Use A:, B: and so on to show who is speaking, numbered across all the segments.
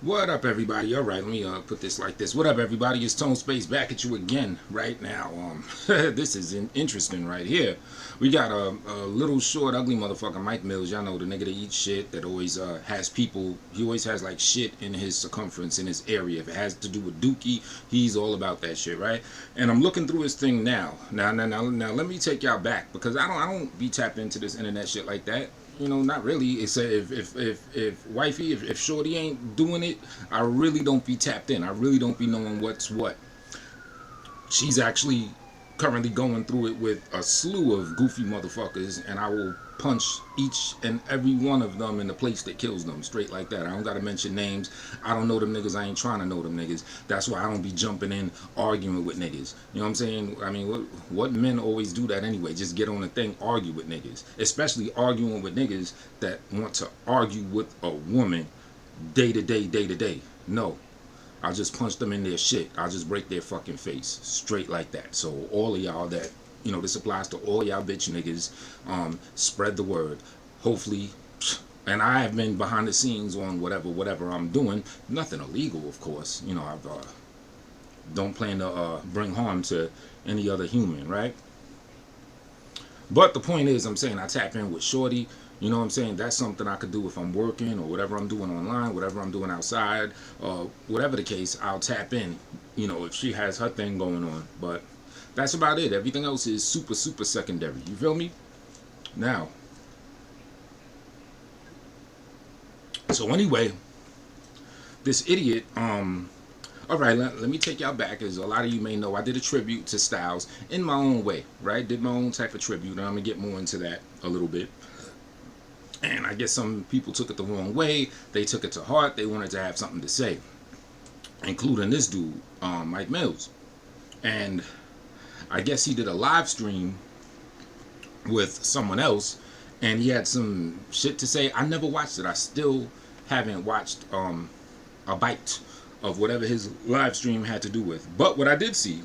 A: What up, everybody? All right, let me put this like this. What up, everybody? It's Tone Space back at you again right now. This is interesting right here. We got a little short, ugly motherfucker, Mike Mills. Y'all know the nigga that eats shit, that always has people. He always has like shit in his circumference, in his area. If it has to do with Dookie, he's all about that shit, right? And I'm looking through his thing now. Now, let me take y'all back because I don't be tapped into this internet shit like that. You know, not really. It's if wifey, if shorty ain't doing it, I really don't be tapped in. I really don't be knowing what's what. She's actually currently going through it with a slew of goofy motherfuckers, and I will punch each and every one of them in the place that kills them, straight like that. I don't gotta mention names. I don't know them niggas. I ain't trying to know them niggas. That's why I don't be jumping in arguing with niggas. You know what I'm saying? I mean, what men always do that anyway? Just get on the thing, argue with niggas, especially arguing with niggas that want to argue with a woman day to day, day to day. No, I'll just punch them in their shit. I'll just break their fucking face. Straight like that. So all of y'all that, you know, this applies to all y'all bitch niggas. Spread the word. Hopefully, and I have been behind the scenes on whatever I'm doing. Nothing illegal, of course. You know, I've don't plan to bring harm to any other human, right? But the point is, I'm saying I tap in with Shorty. You know what I'm saying? That's something I could do if I'm working or whatever I'm doing online, whatever I'm doing outside, whatever the case, I'll tap in, you know, if she has her thing going on. But that's about it. Everything else is super, super secondary. You feel me? Now, so anyway, this idiot, all right, let me take y'all back. As a lot of you may know, I did a tribute to Styles in my own way, right? Did my own type of tribute, and I'm going to get more into that a little bit. And I guess some people took it the wrong way. They took it to heart. They wanted to have something to say, including this dude, Mike Mills. And I guess he did a live stream with someone else, and he had some shit to say. I never watched it. I still haven't watched a bite of whatever his live stream had to do with. But what I did see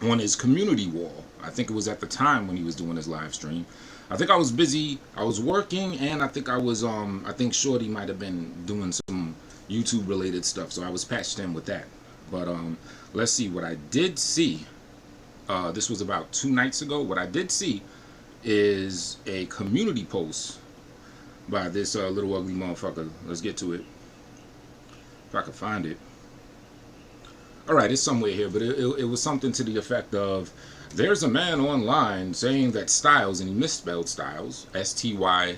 A: on his community wall, I think it was at the time when he was doing his live stream, I think I was busy. I was working, and I think I was. I think Shorty might have been doing some YouTube related stuff, so I was patched in with that. But let's see what I did see. This was about 2 nights ago. What I did see is a community post by this little ugly motherfucker. Let's get to it if I can find it. All right, it's somewhere here, but it was something to the effect of, there's a man online saying that Styles, and he misspelled Styles, Styles,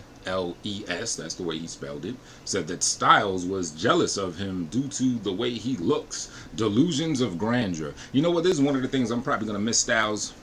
A: that's the way he spelled it, said that Styles was jealous of him due to the way he looks. Delusions of grandeur. You know what? This is one of the things I'm probably going to miss Styles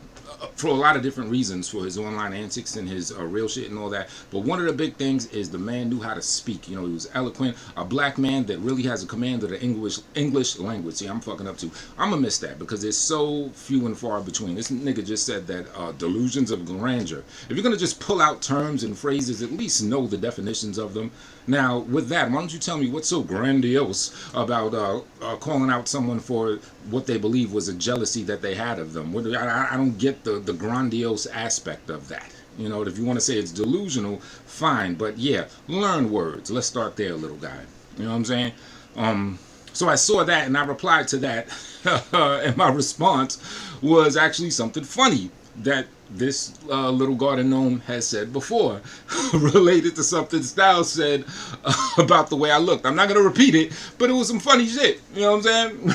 A: for a lot of different reasons, for his online antics and his real shit and all that. But one of the big things is the man knew how to speak. You know, he was eloquent. A black man that really has a command of the English language. See, I'm fucking up too. I'm gonna miss that because there's so few and far between. This nigga just said that delusions of grandeur. If you're gonna just pull out terms and phrases, at least know the definitions of them. Now, with that, why don't you tell me what's so grandiose about calling out someone for what they believe was a jealousy that they had of them? I don't get the grandiose aspect of that. You know, if you want to say it's delusional, fine. But yeah, learn words. Let's start there, little guy. You know what I'm saying? So I saw that and I replied to that. And my response was actually something funny that this little garden gnome has said before, related to something Styles said about the way I looked. I'm not going to repeat it, but it was some funny shit. You know what I'm saying?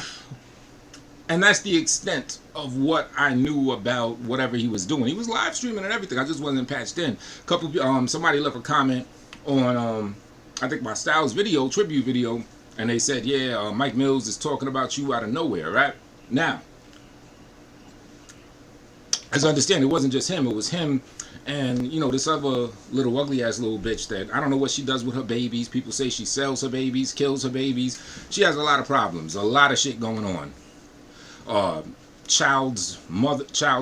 A: And that's the extent of what I knew about whatever he was doing. He was live streaming and everything. I just wasn't patched in. Somebody left a comment on I think my Styles video, tribute video, and they said, yeah, Mike Mills is talking about you out of nowhere, right? Now, as I understand, it wasn't just him. It was him and, you know, this other little ugly ass little bitch that I don't know what she does with her babies. People say she sells her babies, kills her babies. She has a lot of problems, a lot of shit going on. Child's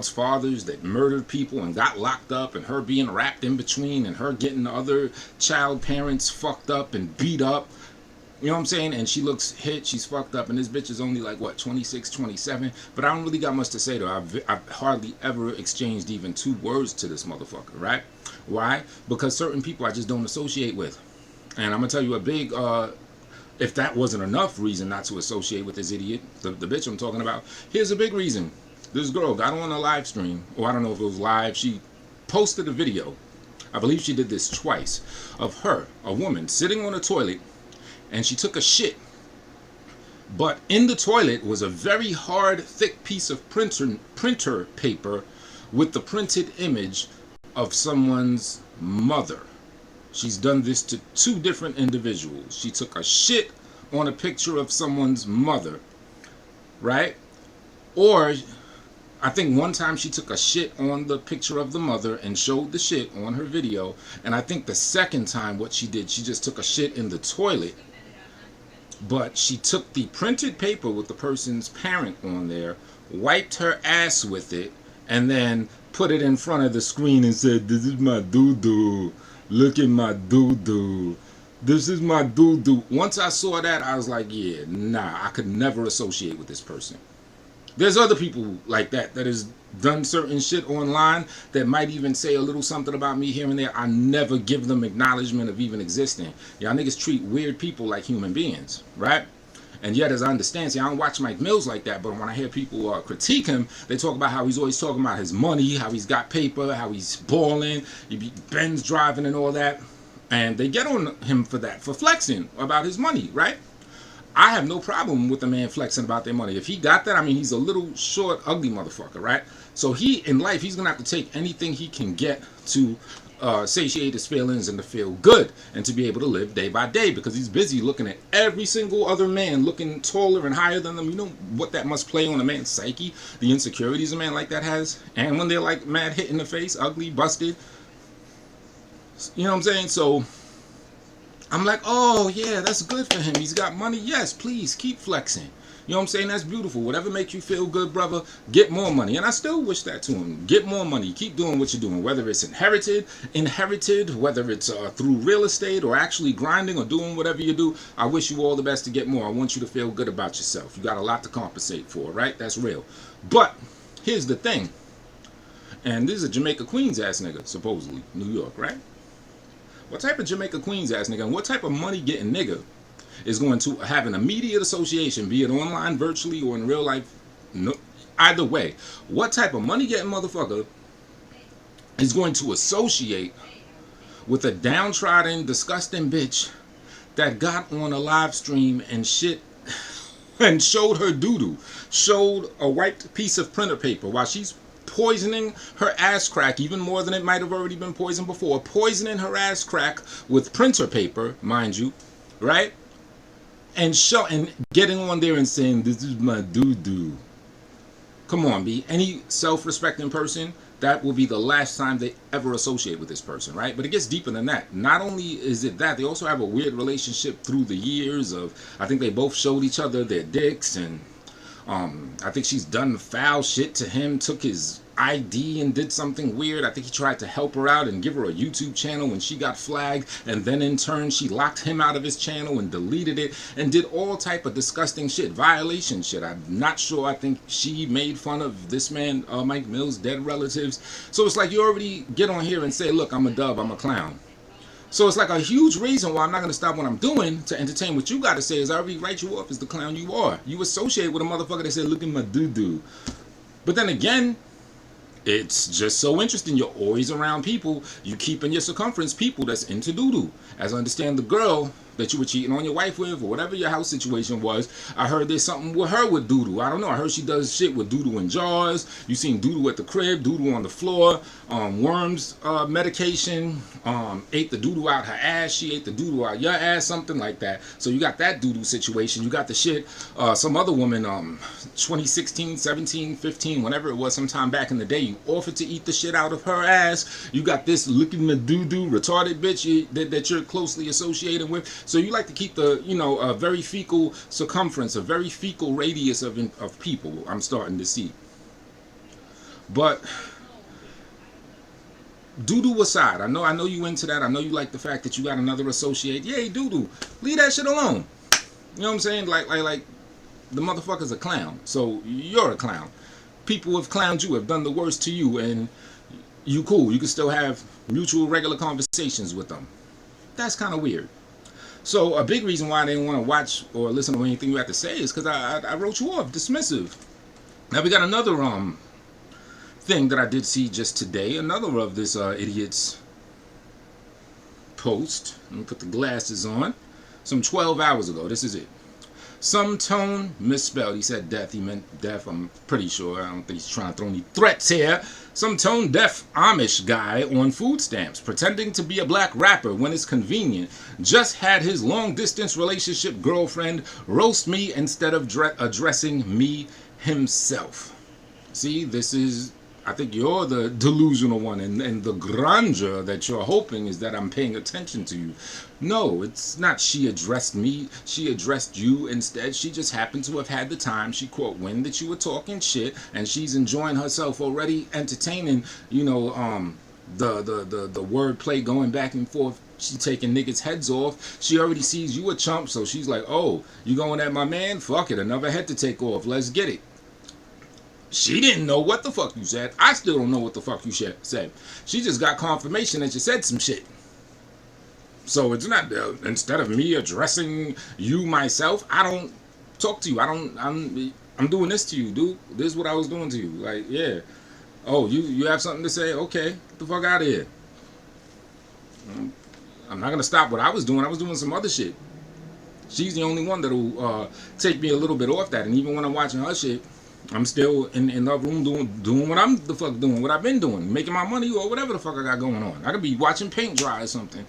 A: fathers that murdered people and got locked up, and her being wrapped in between, and her getting other child parents fucked up and beat up. You know what I'm saying? And she looks hit, she's fucked up, and this bitch is only like, what, 26, 27? But I don't really got much to say to her. I've hardly ever exchanged even 2 words to this motherfucker, right? Why? Because certain people I just don't associate with. And I'm going to tell you a big If that wasn't enough reason not to associate with this idiot, the bitch I'm talking about, here's a big reason. This girl got on a live stream, or I don't know if it was live, she posted a video, I believe she did this twice, of her, a woman, sitting on a toilet, and she took a shit. But in the toilet was a very hard, thick piece of printer paper with the printed image of someone's mother. She's done this to two different individuals. She took a shit on a picture of someone's mother, right? Or I think one time she took a shit on the picture of the mother and showed the shit on her video. And I think the second time what she did, she just took a shit in the toilet. But she took the printed paper with the person's parent on there, wiped her ass with it, and then put it in front of the screen and said, "This is my doo-doo. Look at my doo-doo. This is my doo-doo." Once I saw that, I was like, yeah, nah, I could never associate with this person. There's other people like that has done certain shit online that might even say a little something about me here and there. I never give them acknowledgement of even existing. Y'all niggas treat weird people like human beings, right? And yet, as I understand, see, I don't watch Mike Mills like that, but when I hear people critique him, they talk about how he's always talking about his money, how he's got paper, how he's balling, Benz driving and all that. And they get on him for that, for flexing about his money, right? I have no problem with the man flexing about their money. If he got that, I mean, he's a little short, ugly motherfucker, right? So he, in life, he's going to have to take anything he can get to satiate his feelings and to feel good and to be able to live day by day, because he's busy looking at every single other man looking taller and higher than them. You know what that must play on a man's psyche, the insecurities a man like that has. And when they're like mad hit in the face, ugly, busted. You know what I'm saying? So I'm like, oh yeah, that's good for him. He's got money. Yes, please keep flexing. You know what I'm saying? That's beautiful. Whatever makes you feel good, brother, get more money. And I still wish that to him. Get more money. Keep doing what you're doing. Whether it's inherited, whether it's through real estate or actually grinding or doing whatever you do, I wish you all the best to get more. I want you to feel good about yourself. You got a lot to compensate for, right? That's real. But here's the thing. And this is a Jamaica Queens ass nigga, supposedly. New York, right? What type of Jamaica Queens ass nigga and what type of money getting nigga is going to have an immediate association, be it online, virtually, or in real life? No, either way, what type of money getting motherfucker is going to associate with a downtrodden, disgusting bitch that got on a live stream and shit and showed her doo-doo, showed a wiped piece of printer paper while she's poisoning her ass crack even more than it might have already been poisoned before, poisoning her ass crack with printer paper, mind you, right? And getting on there and saying, "This is my doo-doo." Come on, B. Any self-respecting person, that will be the last time they ever associate with this person, right? But it gets deeper than that. Not only is it that, they also have a weird relationship through the years of, I think they both showed each other their dicks, and I think she's done foul shit to him, took his ID and did something weird. I think he tried to help her out and give her a YouTube channel when she got flagged, and then in turn she locked him out of his channel and deleted it and did all type of disgusting shit, violation shit. I'm not sure. I think she made fun of this man, Mike Mills' dead relatives. So it's like you already get on here and say, look, I'm a dub, I'm a clown. So it's like a huge reason why I'm not going to stop what I'm doing to entertain what you got to say is I already write you off as the clown you are. You associate with a motherfucker that said, "Look at my doo-doo." But then again, it's just so interesting. You're always around people. You keep in your circumference people that's into doo-doo. As I understand, the girl that you were cheating on your wife with, or whatever your house situation was, I heard there's something with her with doo-doo. I don't know. I heard she does shit with doo-doo in jars. You seen doo-doo at the crib, doo-doo on the floor, worms medication, ate the doo-doo out her ass, she ate the doo-doo out your ass, something like that. So you got that doo-doo situation. You got the shit, some other woman, 2016, 17, 15, whenever it was, sometime back in the day, you offered to eat the shit out of her ass. You got this looking at doo-doo retarded bitch that you're closely associated with. So you like to keep the, a very fecal circumference, a very fecal radius of people, I'm starting to see. But doo-doo aside, I know you into that. I know you like the fact that you got another associate. Yay, doo-doo. Leave that shit alone. You know what I'm saying? Like the motherfucker's a clown. So you're a clown. People have clowned you, have done the worst to you, and you cool. You can still have mutual regular conversations with them. That's kind of weird. So a big reason why they didn't want to watch or listen to anything you have to say is because I wrote you off, dismissive. Now we got another thing that I did see just today. Another of this idiot's post. Let me put the glasses on. Some 12 hours ago. This is it. Some tone misspelled. He said death. He meant deaf. I'm pretty sure. I don't think he's trying to throw any threats here. Some tone deaf Amish guy on food stamps, pretending to be a black rapper when it's convenient, just had his long distance relationship girlfriend roast me instead of addressing me himself. See, this is, I think you're the delusional one, and the grandeur that you're hoping is that I'm paying attention to you. No, it's not she addressed me, she addressed you instead. She just happened to have had the time. She caught wind that you were talking shit, and she's enjoying herself already, entertaining, you know, the wordplay going back and forth. She taking niggas' heads off. She already sees you a chump, so she's like, oh, you going at my man? Fuck it, another head to take off. Let's get it. She didn't know what the fuck you said. I still don't know what the fuck you said. She just got confirmation that you said some shit. So it's not, instead of me addressing you myself, I don't talk to you. I'm doing this to you, dude. This is what I was doing to you. Like, yeah. Oh, you have something to say? Okay, get the fuck out of here. I'm not gonna stop what I was doing. I was doing some other shit. She's the only one that'll take me a little bit off that. And even when I'm watching her shit, I'm still in the room doing what I'm the fuck doing, what I've been doing, making my money or whatever the fuck I got going on. I could be watching paint dry or something.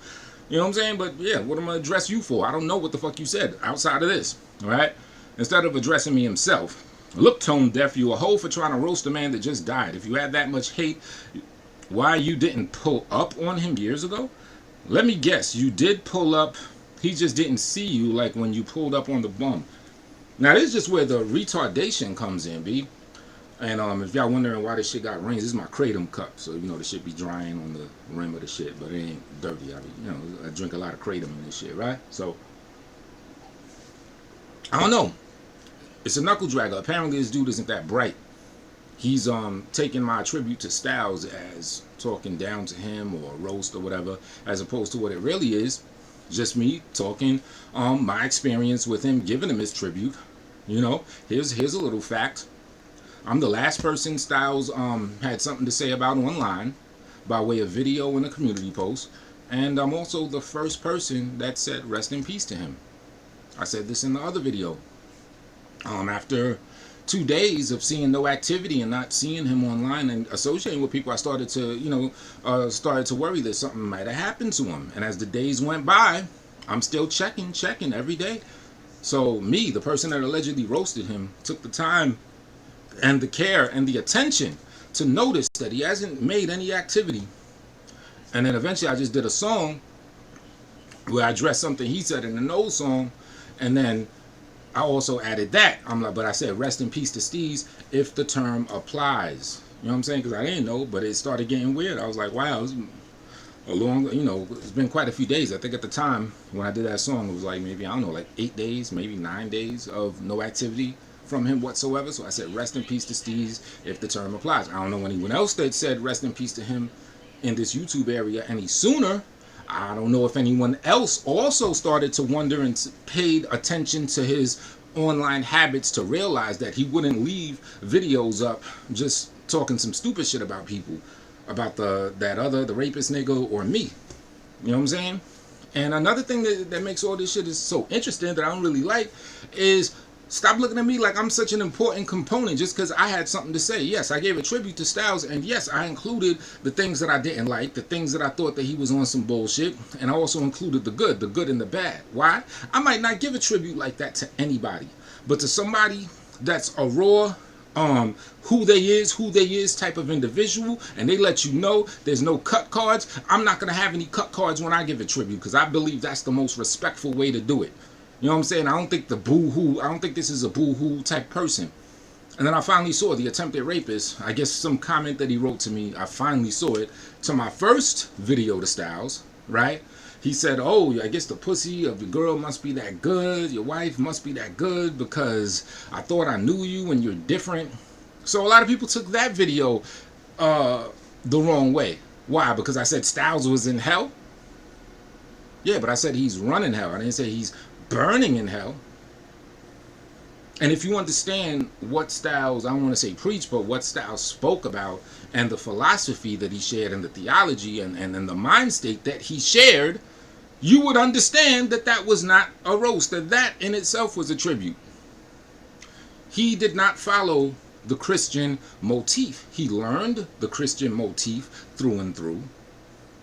A: You know what I'm saying? But yeah, what am I gonna address you for? I don't know what the fuck you said outside of this. Alright? Instead of addressing me himself. Look, tone deaf, you a hoe for trying to roast a man that just died. If you had that much hate, why you didn't pull up on him years ago? Let me guess, you did pull up. He just didn't see you like when you pulled up on the bum. Now, this is just where the retardation comes in, B. And if y'all wondering why this shit got rings, this is my Kratom cup. So, you know, the shit be drying on the rim of the shit, but it ain't dirty. I drink a lot of Kratom in this shit, right? So, I don't know. It's a knuckle dragger. Apparently, this dude isn't that bright. He's taking my tribute to Styles as talking down to him or roast or whatever, as opposed to what it really is. Just me talking my experience with him, giving him his tribute. You know, here's a little fact. I'm the last person Styles had something to say about online by way of video in a community post. And I'm also the first person that said rest in peace to him. I said this in the other video. After 2 days of seeing no activity and not seeing him online and associating with people, I started to, started to worry that something might have happened to him. And as the days went by, I'm still checking every day. So me, the person that allegedly roasted him, took the time and the care and the attention to notice that he hasn't made any activity. And then eventually I just did a song where I addressed something he said in an old song, and then I also added that. I'm like, but I said rest in peace to Steez if the term applies. You know what I'm saying? Because I didn't know, but it started getting weird. I was like, wow, it's been quite a few days. I think at the time when I did that song, it was like maybe, I don't know, like 8 days, maybe 9 days of no activity from him whatsoever. So I said rest in peace to Steez if the term applies. I don't know anyone else that said rest in peace to him in this YouTube area any sooner. I don't know if anyone else also started to wonder and paid attention to his online habits to realize that he wouldn't leave videos up just talking some stupid shit about people, about the rapist nigga or me. You know what I'm saying? And another thing that makes all this shit is so interesting that I don't really like is stop looking at me like I'm such an important component just because I had something to say. Yes, I gave a tribute to Styles, and yes, I included the things that I didn't like, the things that I thought that he was on some bullshit, and I also included the good and the bad. Why? I might not give a tribute like that to anybody, but to somebody that's a raw, who they is type of individual, and they let you know there's no cut cards. I'm not going to have any cut cards when I give a tribute because I believe that's the most respectful way to do it. You know what I'm saying? I don't think this is a boo-hoo type person. And then I finally saw the attempted rapist. I guess some comment that he wrote to me, I finally saw it. To my first video to Styles, right? He said, oh, I guess the pussy of the girl must be that good. Your wife must be that good because I thought I knew you and you're different. So a lot of people took that video the wrong way. Why? Because I said Styles was in hell? Yeah, but I said he's running hell. I didn't say he's burning in hell. And if you understand what Styles, I don't want to say preach, but what Styles spoke about and the philosophy that he shared and the theology and the mind state that he shared, you would understand that that was not a roast, that in itself was a tribute. He did not follow the Christian motif. He learned the Christian motif through and through.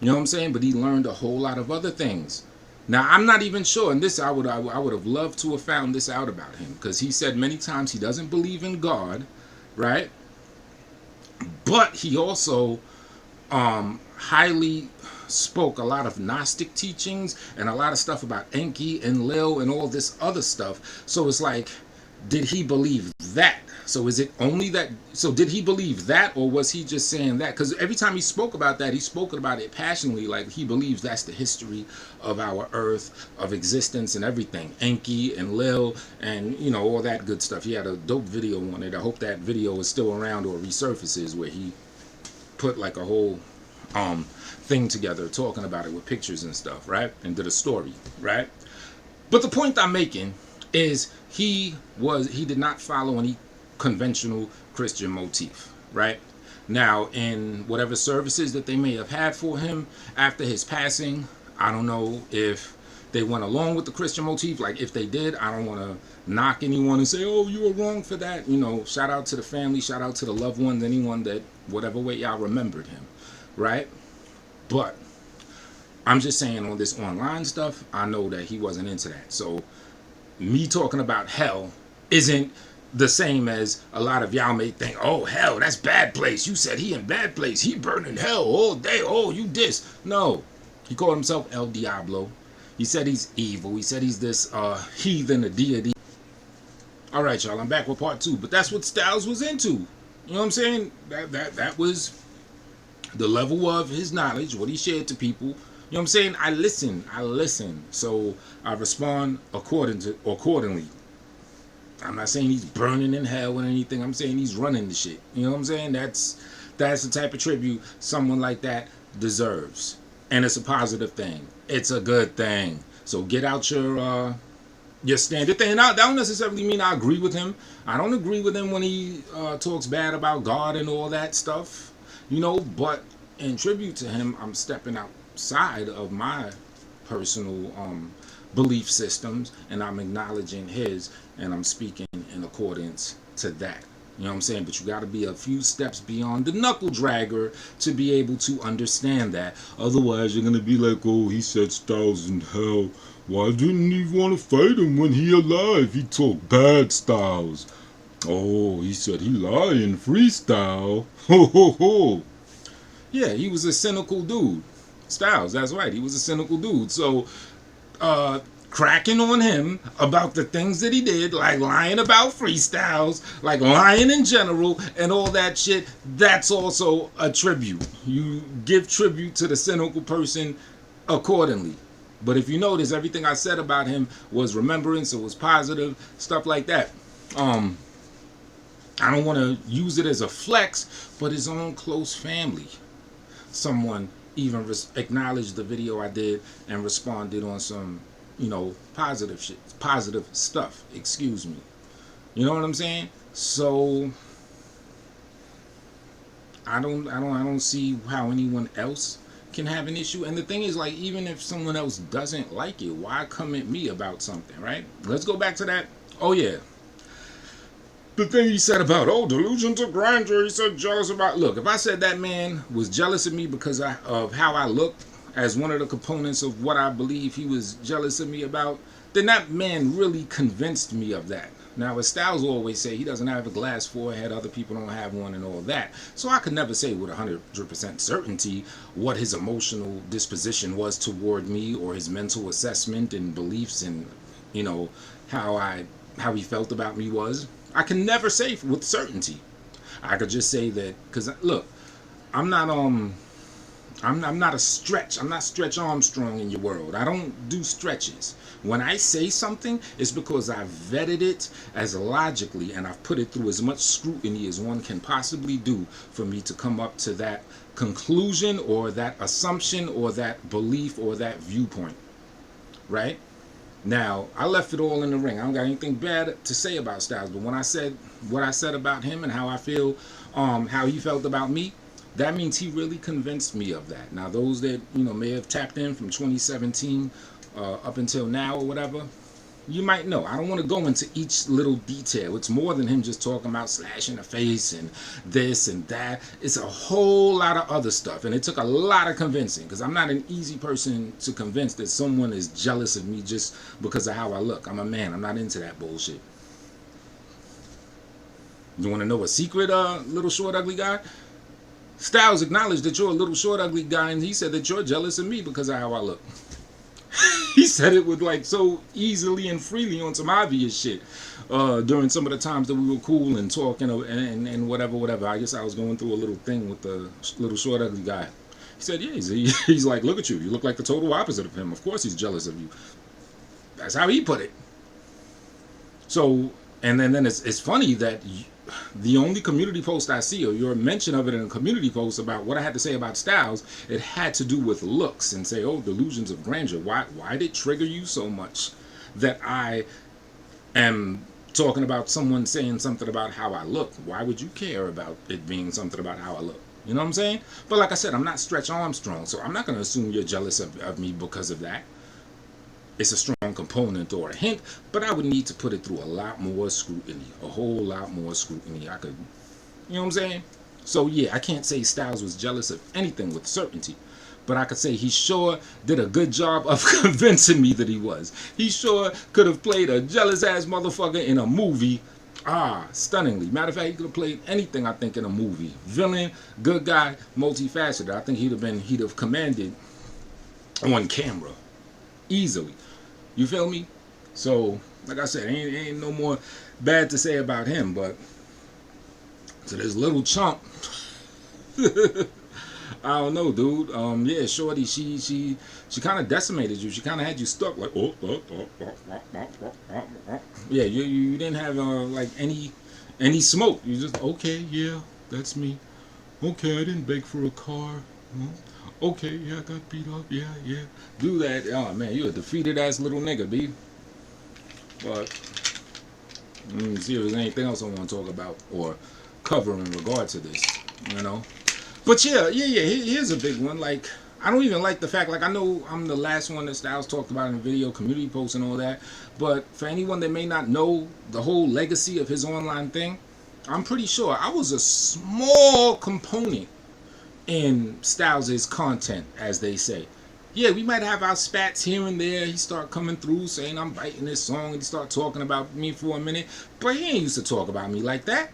A: You know what I'm saying? But he learned a whole lot of other things. Now, I'm not even sure, and this I would have loved to have found this out about him, because he said many times he doesn't believe in God, right? But he also highly spoke a lot of Gnostic teachings and a lot of stuff about Enki and Lil and all this other stuff. So it's like, did he believe that? So is it only that? So did he believe that, or was he just saying that? Because every time he spoke about that, he spoke about it passionately, like he believes that's the history of our earth, of existence and everything. Enki and Lil and, you know, all that good stuff. He had a dope video on it. I hope that video is still around or resurfaces, where he put like a whole thing together talking about it with pictures and stuff, right? And did a story, right? But the point I'm making is he did not follow any conventional Christian motif, right? Now, in whatever services that they may have had for him after his passing, I don't know if they went along with the Christian motif. Like, if they did, I don't want to knock anyone and say, oh, you were wrong for that. You know, shout out to the family, shout out to the loved ones, anyone that, whatever way y'all remembered him, right? But I'm just saying, on this online stuff, I know that he wasn't into that. So me talking about hell isn't the same as a lot of y'all may think, oh, hell, that's bad place. You said he in bad place. He burning hell all day. Oh, you this. No. He called himself El Diablo. He said he's evil. He said he's this heathen, a deity. All right, y'all, I'm back with part 2. But that's what Styles was into. You know what I'm saying? That was the level of his knowledge, what he shared to people. You know what I'm saying? I listen. So I respond accordingly. I'm not saying he's burning in hell or anything. I'm saying he's running the shit. You know what I'm saying? That's the type of tribute someone like that deserves. And it's a positive thing. It's a good thing. So get out your standard thing. That don't necessarily mean I agree with him. I don't agree with him when he talks bad about God and all that stuff. You know, but in tribute to him, I'm stepping outside of my personal belief systems, and I'm acknowledging his, and I'm speaking in accordance to that. You know what I'm saying? But you got to be a few steps beyond the knuckle dragger to be able to understand that. Otherwise, you're going to be like, oh, he said Styles in hell. Why didn't he want to fight him when he alive? He talked bad Styles. Oh, he said he lying freestyle. Ho, ho, ho. Yeah, he was a cynical dude. Styles, that's right. He was a cynical dude. So, cracking on him about the things that he did, like lying about freestyles, like lying in general, and all that shit, that's also a tribute. You give tribute to the cynical person accordingly. But if you notice, everything I said about him was remembrance, it was positive, stuff like that. I don't want to use it as a flex, but his own close family. Someone even acknowledged the video I did and responded on some, you know, positive shit, positive stuff. Excuse me. You know what I'm saying? So I don't see how anyone else can have an issue. And the thing is, like, even if someone else doesn't like it, why come at me about something, right? Let's go back to that. Oh yeah, the thing he said about, oh, delusions of grandeur, he said jealous about. Look, if I said that man was jealous of me because of how I looked as one of the components of what I believe he was jealous of me about, then that man really convinced me of that. Now, as Styles always say, he doesn't have a glass forehead, other people don't have one, and all that. So I could never say with 100% certainty what his emotional disposition was toward me, or his mental assessment and beliefs, and, you know, how he felt about me was. I can never say with certainty. I could just say that, because look, I'm not a stretch. I'm not Stretch Armstrong in your world. I don't do stretches. When I say something, it's because I've vetted it as logically, and I've put it through as much scrutiny as one can possibly do for me to come up to that conclusion or that assumption or that belief or that viewpoint. right? Now, I left it all in the ring. I don't got anything bad to say about Styles, but when I said what I said about him and how I feel, how he felt about me, that means he really convinced me of that. Now, those that, may have tapped in from 2017 up until now or whatever, you might know. I don't want to go into each little detail. It's more than him just talking about slashing the face and this and that. It's a whole lot of other stuff. And it took a lot of convincing, because I'm not an easy person to convince that someone is jealous of me just because of how I look. I'm a man. I'm not into that bullshit. You want to know a secret, little short ugly guy? Styles acknowledged that you're a little short ugly guy, and he said that you're jealous of me because of how I look. He said it with like so easily and freely on some obvious shit during some of the times that we were cool and talking and whatever. I guess I was going through a little thing with the little short ugly guy. He said, yeah, he's like, look at you. You look like the total opposite of him. Of course he's jealous of you. That's how he put it. So, and then it's funny that the only community post I see, or your mention of it in a community post about what I had to say about Styles, it had to do with looks and say, oh, delusions of grandeur. Why did it trigger you so much that I am talking about someone saying something about how I look? Why would you care about it being something about how I look? You know what I'm saying? But like I said, I'm not Stretch Armstrong, so I'm not going to assume you're jealous of me because of that. It's a strong component or a hint, but I would need to put it through a lot more scrutiny, a whole lot more scrutiny. I could, you know what I'm saying? So yeah, I can't say Styles was jealous of anything with certainty, but I could say he sure did a good job of convincing me that he was. He sure could have played a jealous ass motherfucker in a movie. Stunningly. Matter of fact, he could have played anything, I think, in a movie. Villain, good guy, multifaceted. I think he'd have commanded on camera easily. You feel me? So, like I said, ain't no more bad to say about him, but to this little chump, I don't know, dude. Yeah, shorty, she kind of decimated you. She kind of had you stuck, like, yeah. You didn't have like any smoke. You just, okay, yeah, that's me. Okay, I didn't beg for a car. Okay, yeah, I got beat up. Yeah. Do that. Oh, man, you're a defeated ass little nigga, B. But, see if there's anything else I want to talk about or cover in regard to this, But yeah, here's a big one. Like, I don't even like the fact, like, I know I'm the last one that Styles talked about in the video, community posts and all that. But for anyone that may not know the whole legacy of his online thing, I'm pretty sure I was a small component in Styles' content, as they say. Yeah, we might have our spats here and there. He start coming through saying I'm biting this song, and he start talking about me for a minute. But he ain't used to talk about me like that.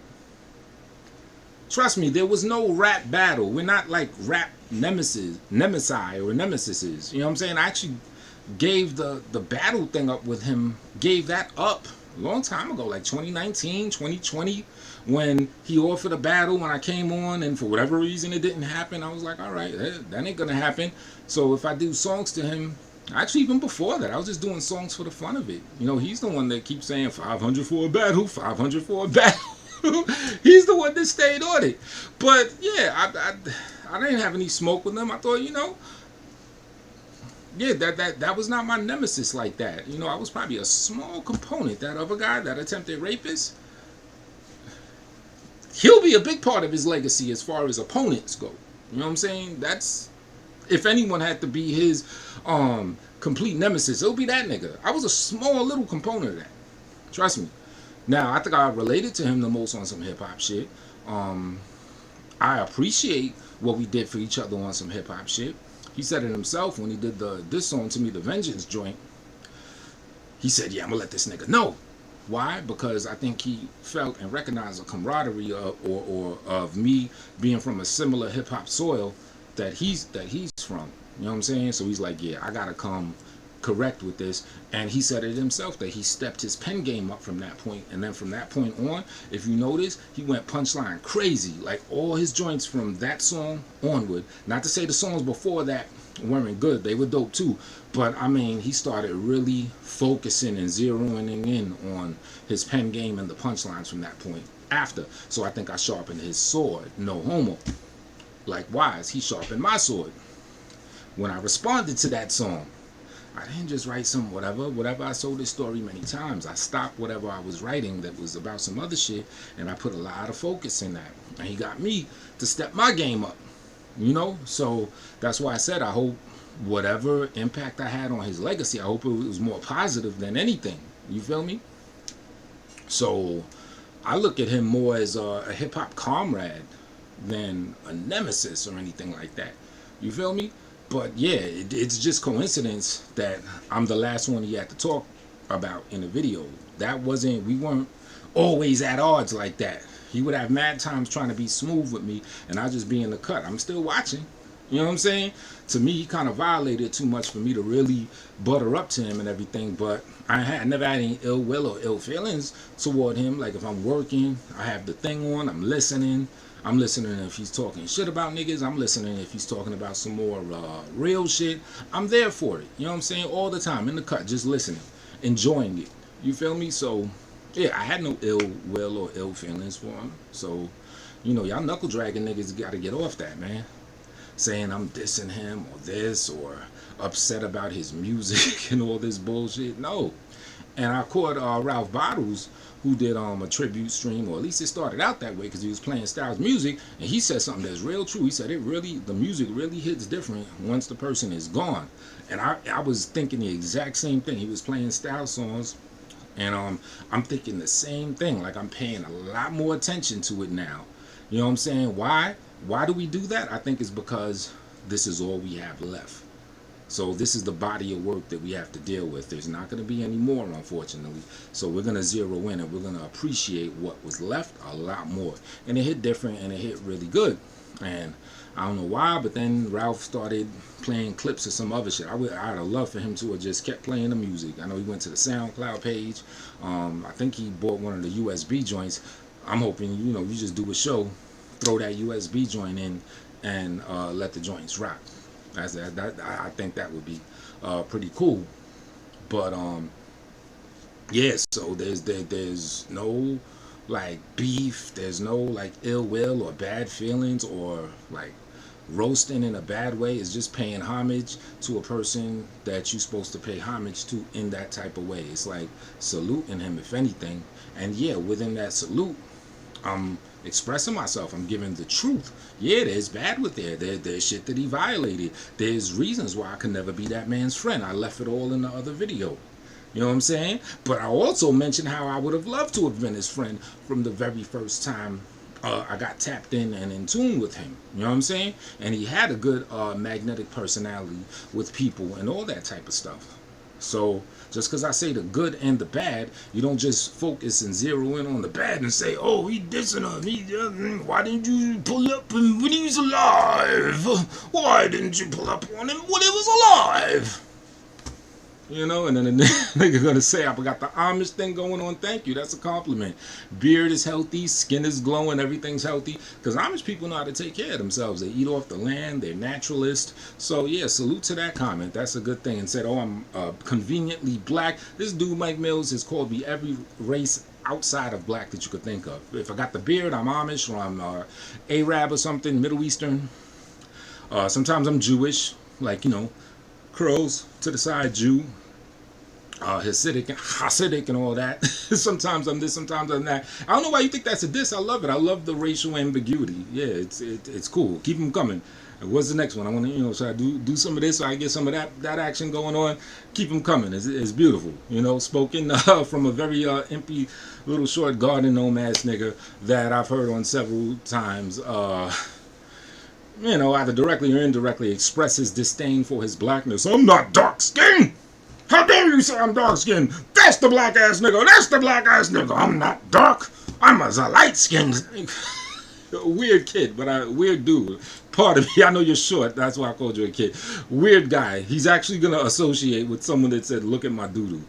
A: Trust me, there was no rap battle. We're not like rap nemesi or nemesises. You know what I'm saying? I actually gave the battle thing up with him, gave that up a long time ago, like 2019, 2020, when he offered a battle when I came on, and for whatever reason it didn't happen. I was like, all right, that ain't gonna happen. So if I do songs to him, actually even before that, I was just doing songs for the fun of it. He's the one that keeps saying 500 for a battle, 500 for a battle. He's the one that stayed on it. But yeah, I didn't have any smoke with him. I thought, yeah, that was not my nemesis like that. I was probably a small component. That other guy, that attempted rapist, he'll be a big part of his legacy as far as opponents go. You know what I'm saying? That's, if anyone had to be his complete nemesis, it'll be that nigga. I was a small little component of that. Trust me. Now, I think I related to him the most on some hip-hop shit. I appreciate what we did for each other on some hip-hop shit. He said it himself when he did this song to me, the Vengeance joint. He said, yeah, I'm going to let this nigga know. Why? Because I think he felt and recognized a camaraderie of me being from a similar hip-hop soil that he's from. You know what I'm saying? So he's like, yeah, I got to come correct with this. And he said it himself that he stepped his pen game up from that point, and then from that point on, if you notice, he went punchline crazy. Like all his joints from that song onward, not to say the songs before that weren't good, they were dope too, but I mean, he started really focusing and zeroing in on his pen game and the punchlines from that point after. So I think I sharpened his sword, no homo. Likewise, he sharpened my sword. When I responded to that song, I didn't just write some whatever. I sold this story many times. I stopped whatever I was writing that was about some other shit, and I put a lot of focus in that. And he got me to step my game up, you know. So that's why I said I hope whatever impact I had on his legacy, I hope it was more positive than anything. You feel me? So I look at him more as a hip hop comrade than a nemesis or anything like that. You feel me? But yeah, it's just coincidence that I'm the last one he had to talk about in the video. We weren't always at odds like that. He would have mad times trying to be smooth with me, and I just be in the cut. I'm still watching. You know what I'm saying? To me, he kind of violated too much for me to really butter up to him and everything. But I never had any ill will or ill feelings toward him. Like if I'm working, I have the thing on, I'm listening. I'm listening if he's talking shit about niggas. I'm listening if he's talking about some more real shit. I'm there for it. You know what I'm saying? All the time in the cut, just listening, enjoying it. You feel me? So yeah, I had no ill will or ill feelings for him. So, you know, y'all knuckle dragging niggas got to get off that, man. Saying I'm dissing him or this or upset about his music and all this bullshit. No. And I caught Ralph Bottles, who did a tribute stream, or at least it started out that way because he was playing Styles music, and he said something that's real true. He said the music really hits different once the person is gone. And I was thinking the exact same thing. He was playing Styles songs, and I'm thinking the same thing. Like I'm paying a lot more attention to it now. You know what I'm saying? Why? Why do we do that? I think it's because this is all we have left. So this is the body of work that we have to deal with. There's not going to be any more, unfortunately. So we're going to zero in and we're going to appreciate what was left a lot more. And it hit different and it hit really good. And I don't know why, but then Ralph started playing clips of some other shit. I'd have loved for him to have just kept playing the music. I know he went to the SoundCloud page. I think he bought one of the USB joints. I'm hoping, you know, you just do a show, throw that USB joint in, and let the joints rock. I think that would be pretty cool. But yeah, so there's no like beef, there's no like ill will or bad feelings or like roasting in a bad way. It's just paying homage to a person that you're supposed to pay homage to in that type of way. It's like saluting him, if anything. And yeah, within that salute, I'm expressing myself. I'm giving the truth. Yeah, there's bad with there's shit that he violated. There's reasons why I could never be that man's friend. I left it all in the other video. You know what I'm saying? But I also mentioned how I would have loved to have been his friend from the very first time I got tapped in and in tune with him. You know what I'm saying? And he had a good magnetic personality with people and all that type of stuff. So just because I say the good and the bad, you don't just focus and zero in on the bad and say, oh, he dissing him. Why didn't you pull up when he was alive? Why didn't you pull up on him when he was alive? You know, and then the nigga gonna say, I got the Amish thing going on. Thank you, that's a compliment. Beard is healthy, skin is glowing, everything's healthy. Because Amish people know how to take care of themselves. They eat off the land, they're naturalists. So yeah, salute to that comment. That's a good thing. And said, oh, I'm conveniently black. This dude, Mike Mills, has called me every race outside of black that you could think of. If I got the beard, I'm Amish, or I'm Arab or something, Middle Eastern. Sometimes I'm Jewish, like, you know, curls to the side, Jew. Hasidic and all that. Sometimes I'm this, sometimes I'm that. I don't know why you think that's a diss. I love it. I love the racial ambiguity. Yeah, it's cool. Keep them coming. What's the next one? I want to, you know, should I do some of this so I get some of that action going on? Keep them coming. It's beautiful. You know, spoken from a very empty little short garden gnome ass nigga that I've heard on several times. You know, either directly or indirectly express his disdain for his blackness. I'm not dark skinned. How dare you say I'm dark skinned? That's the black ass nigga. That's the black ass nigga. I'm not dark. I'm a light skinned. Weird kid, but weird dude. Part of me, I know you're short. That's why I called you a kid. Weird guy. He's actually gonna associate with someone that said, "Look at my doodoo."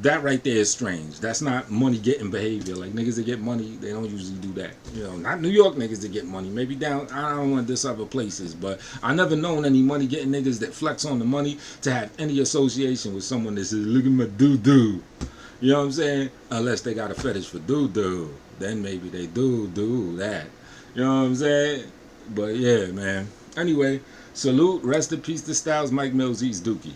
A: That right there is strange. That's not money getting behavior. Like niggas that get money, they don't usually do that. You know, not New York niggas that get money. Maybe down, I don't want this other places, but I never known any money getting niggas that flex on the money to have any association with someone that says, "Look at my doo-doo." You know what I'm saying? Unless they got a fetish for doo-doo. Then maybe they do that. You know what I'm saying? But yeah, man. Anyway, salute, rest in peace to Styles, Mike Mills, he's Dookie.